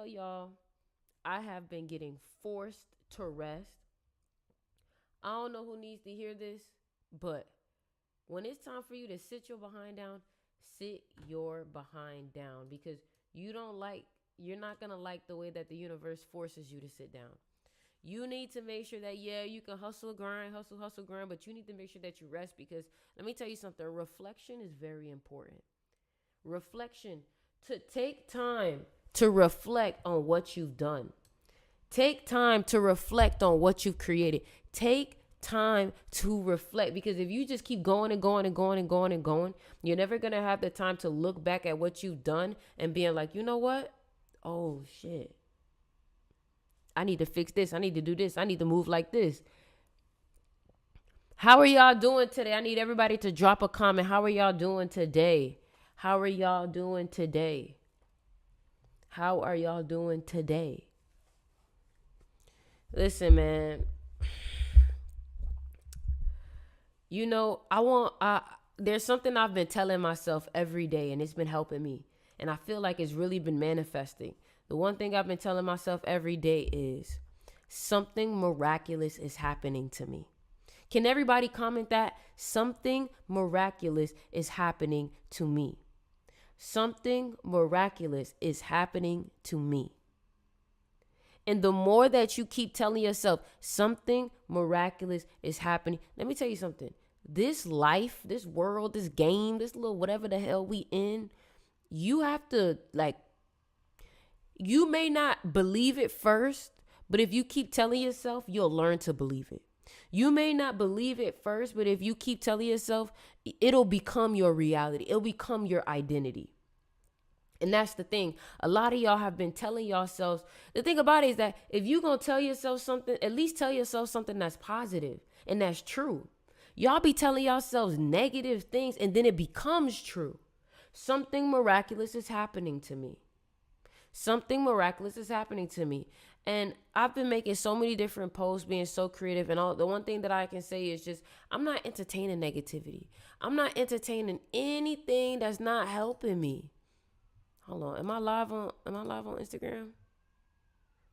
y'all, I have been getting forced to rest. I don't know who needs to hear this, but when it's time for you to sit your behind down, sit your behind down because you don't like, you're not going to like the way that the universe forces you to sit down. You need to make sure that, yeah, you can hustle, grind, hustle, grind, but you need to make sure that you rest because let me tell you something, reflection is very important. Reflection, to take time to reflect on what you've done. Take time to reflect on what you've created. Take time to reflect because if you just keep going and going and going and going and going, you're never going to have the time to look back at what you've done and being like, you know what? Oh, shit. I need to fix this. I need to do this. I need to move like this. How are y'all doing today? I need everybody to drop a comment. How are y'all doing today? How are y'all doing today? How are y'all doing today? Listen, man. You know, there's something I've been telling myself every day and it's been helping me. And I feel like it's really been manifesting. The one thing I've been telling myself every day is something miraculous is happening to me. Can everybody comment that? Something miraculous is happening to me. Something miraculous is happening to me. And the more that you keep telling yourself something miraculous is happening, let me tell you something. This life, this world, this game, this little whatever the hell we in, you have to you may not believe it first, but if you keep telling yourself, you'll learn to believe it. You may not believe it first, but if you keep telling yourself, it'll become your reality. It'll become your identity. And that's the thing. A lot of y'all have been telling yourselves. The thing about it is that if you're going to tell yourself something, at least tell yourself something that's positive and that's true. Y'all be telling yourselves negative things and then it becomes true. Something miraculous is happening to me. Something miraculous is happening to me. And I've been making so many different posts, being so creative. And all the one thing that I can say is just, I'm not entertaining negativity. I'm not entertaining anything that's not helping me. Hold on. Am I live on Instagram?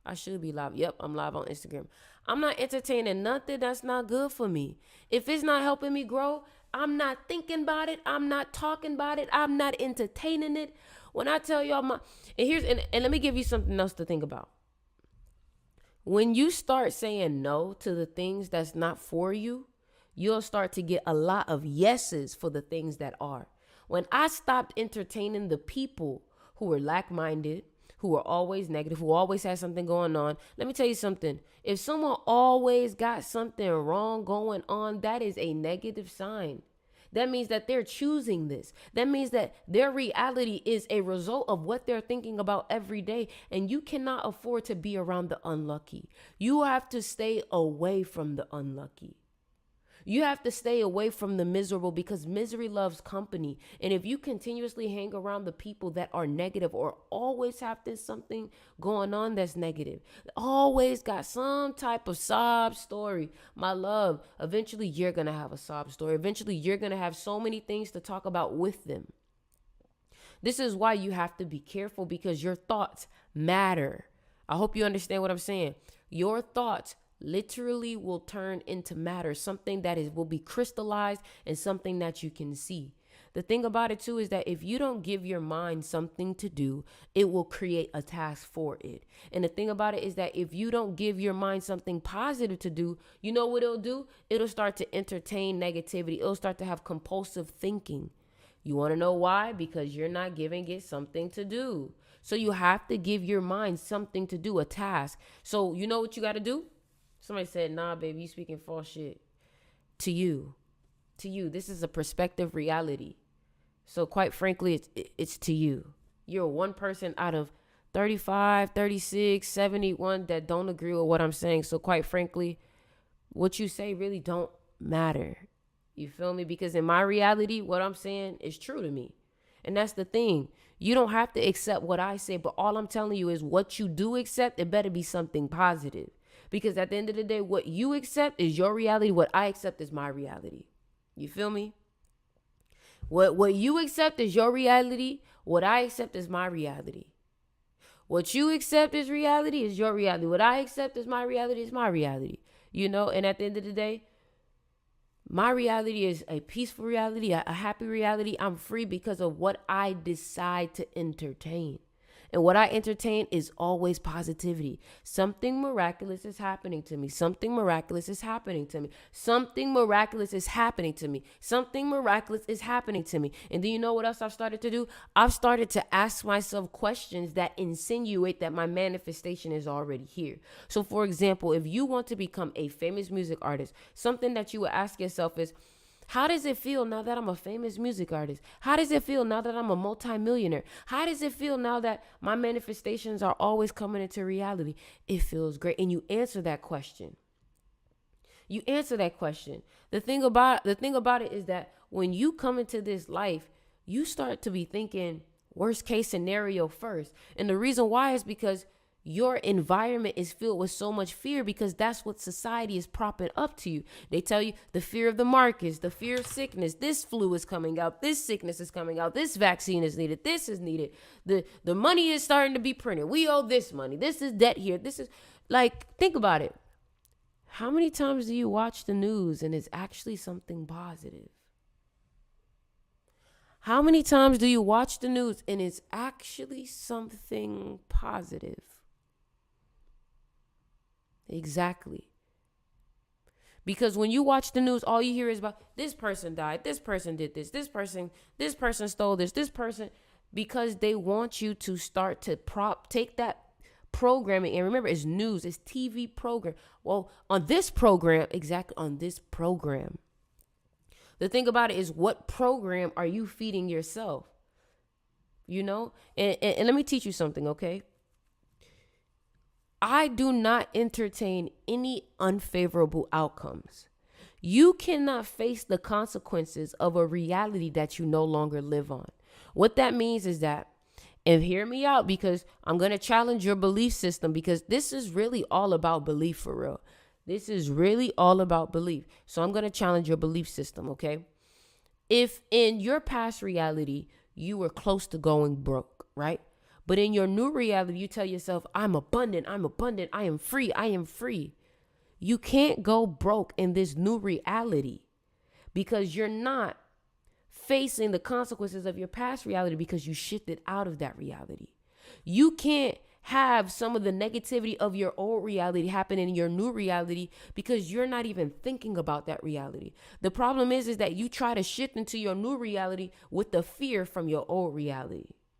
I should be live. Yep, I'm live on Instagram. I'm not entertaining nothing that's not good for me. If it's not helping me grow, I'm not thinking about it. I'm not talking about it. I'm not entertaining it. When I tell y'all and let me give you something else to think about. When you start saying no to the things that's not for you, you'll start to get a lot of yeses for the things that are. When I stopped entertaining the people who were lack-minded, who were always negative, who always had something going on, let me tell you something. If someone always got something wrong going on, that is a negative sign. That means that they're choosing this. That means that their reality is a result of what they're thinking about every day. And you cannot afford to be around the unlucky. You have to stay away from the unlucky. You have to stay away from the miserable because misery loves company. And if you continuously hang around the people that are negative or always have something going on that's negative, always got some type of sob story, my love, eventually you're going to have a sob story. Eventually you're going to have so many things to talk about with them. This is why you have to be careful because your thoughts matter. I hope you understand what I'm saying. Your thoughts literally will turn into matter, something that will be crystallized and something that you can see. The thing about it too is that if you don't give your mind something to do, it will create a task for it. And the thing about it is that if you don't give your mind something positive to do, you know what it'll do? It'll start to entertain negativity. It'll start to have compulsive thinking. You want to know why? Because you're not giving it something to do. So you have to give your mind something to do, a task. So you know what you got to do? Somebody said, nah, baby, you speaking false shit. To you, this is a perspective reality. So quite frankly, it's to you. You're one person out of 35, 36, 71 that don't agree with what I'm saying. So quite frankly, what you say really don't matter. You feel me? Because in my reality, what I'm saying is true to me. And that's the thing. You don't have to accept what I say, but all I'm telling you is what you do accept, it better be something positive. Because at the end of the day, what you accept is your reality. What I accept is my reality. You feel me? What you accept is your reality. What I accept is my reality. What you accept as reality is your reality. What I accept as my reality is my reality. And at the end of the day, my reality is a peaceful reality, a happy reality. I'm free because of what I decide to entertain. And what I entertain is always positivity. Something miraculous is happening to me. Something miraculous is happening to me. Something miraculous is happening to me. Something miraculous is happening to me. And do you know what else I've started to do? I've started to ask myself questions that insinuate that my manifestation is already here. So, for example, if you want to become a famous music artist, something that you would ask yourself is, how does it feel now that I'm a famous music artist? How does it feel now that I'm a multimillionaire? How does it feel now that my manifestations are always coming into reality? It feels great. And you answer that question. You answer that question. The thing about it is that when you come into this life, you start to be thinking worst case scenario first. And the reason why is because your environment is filled with so much fear, because that's what society is propping up to you. They tell you the fear of the markets, the fear of sickness. This flu is coming out. This sickness is coming out. This vaccine is needed. This is needed. The money is starting to be printed. We owe this money. This is debt here. This is think about it. How many times do you watch the news and it's actually something positive? How many times do you watch the news and it's actually something positive? Exactly. Because when you watch the news, all you hear is about this person died, this person did this person stole this person, because they want you to start to take that programming. And remember, it's news, it's TV program. Well, on this program, the thing about it is, what program are you feeding yourself? And let me teach you something, okay? I do not entertain any unfavorable outcomes. You cannot face the consequences of a reality that you no longer live on. What that means is that, and hear me out, because I'm going to challenge your belief system, because this is really all about belief, for real. This is really all about belief. So I'm going to challenge your belief system, okay? If in your past reality, you were close to going broke, right? But in your new reality, you tell yourself, I'm abundant, I am free. You can't go broke in this new reality, because you're not facing the consequences of your past reality, because you shifted out of that reality. You can't have some of the negativity of your old reality happen in your new reality, because you're not even thinking about that reality. The problem is that you try to shift into your new reality with the fear from your old reality.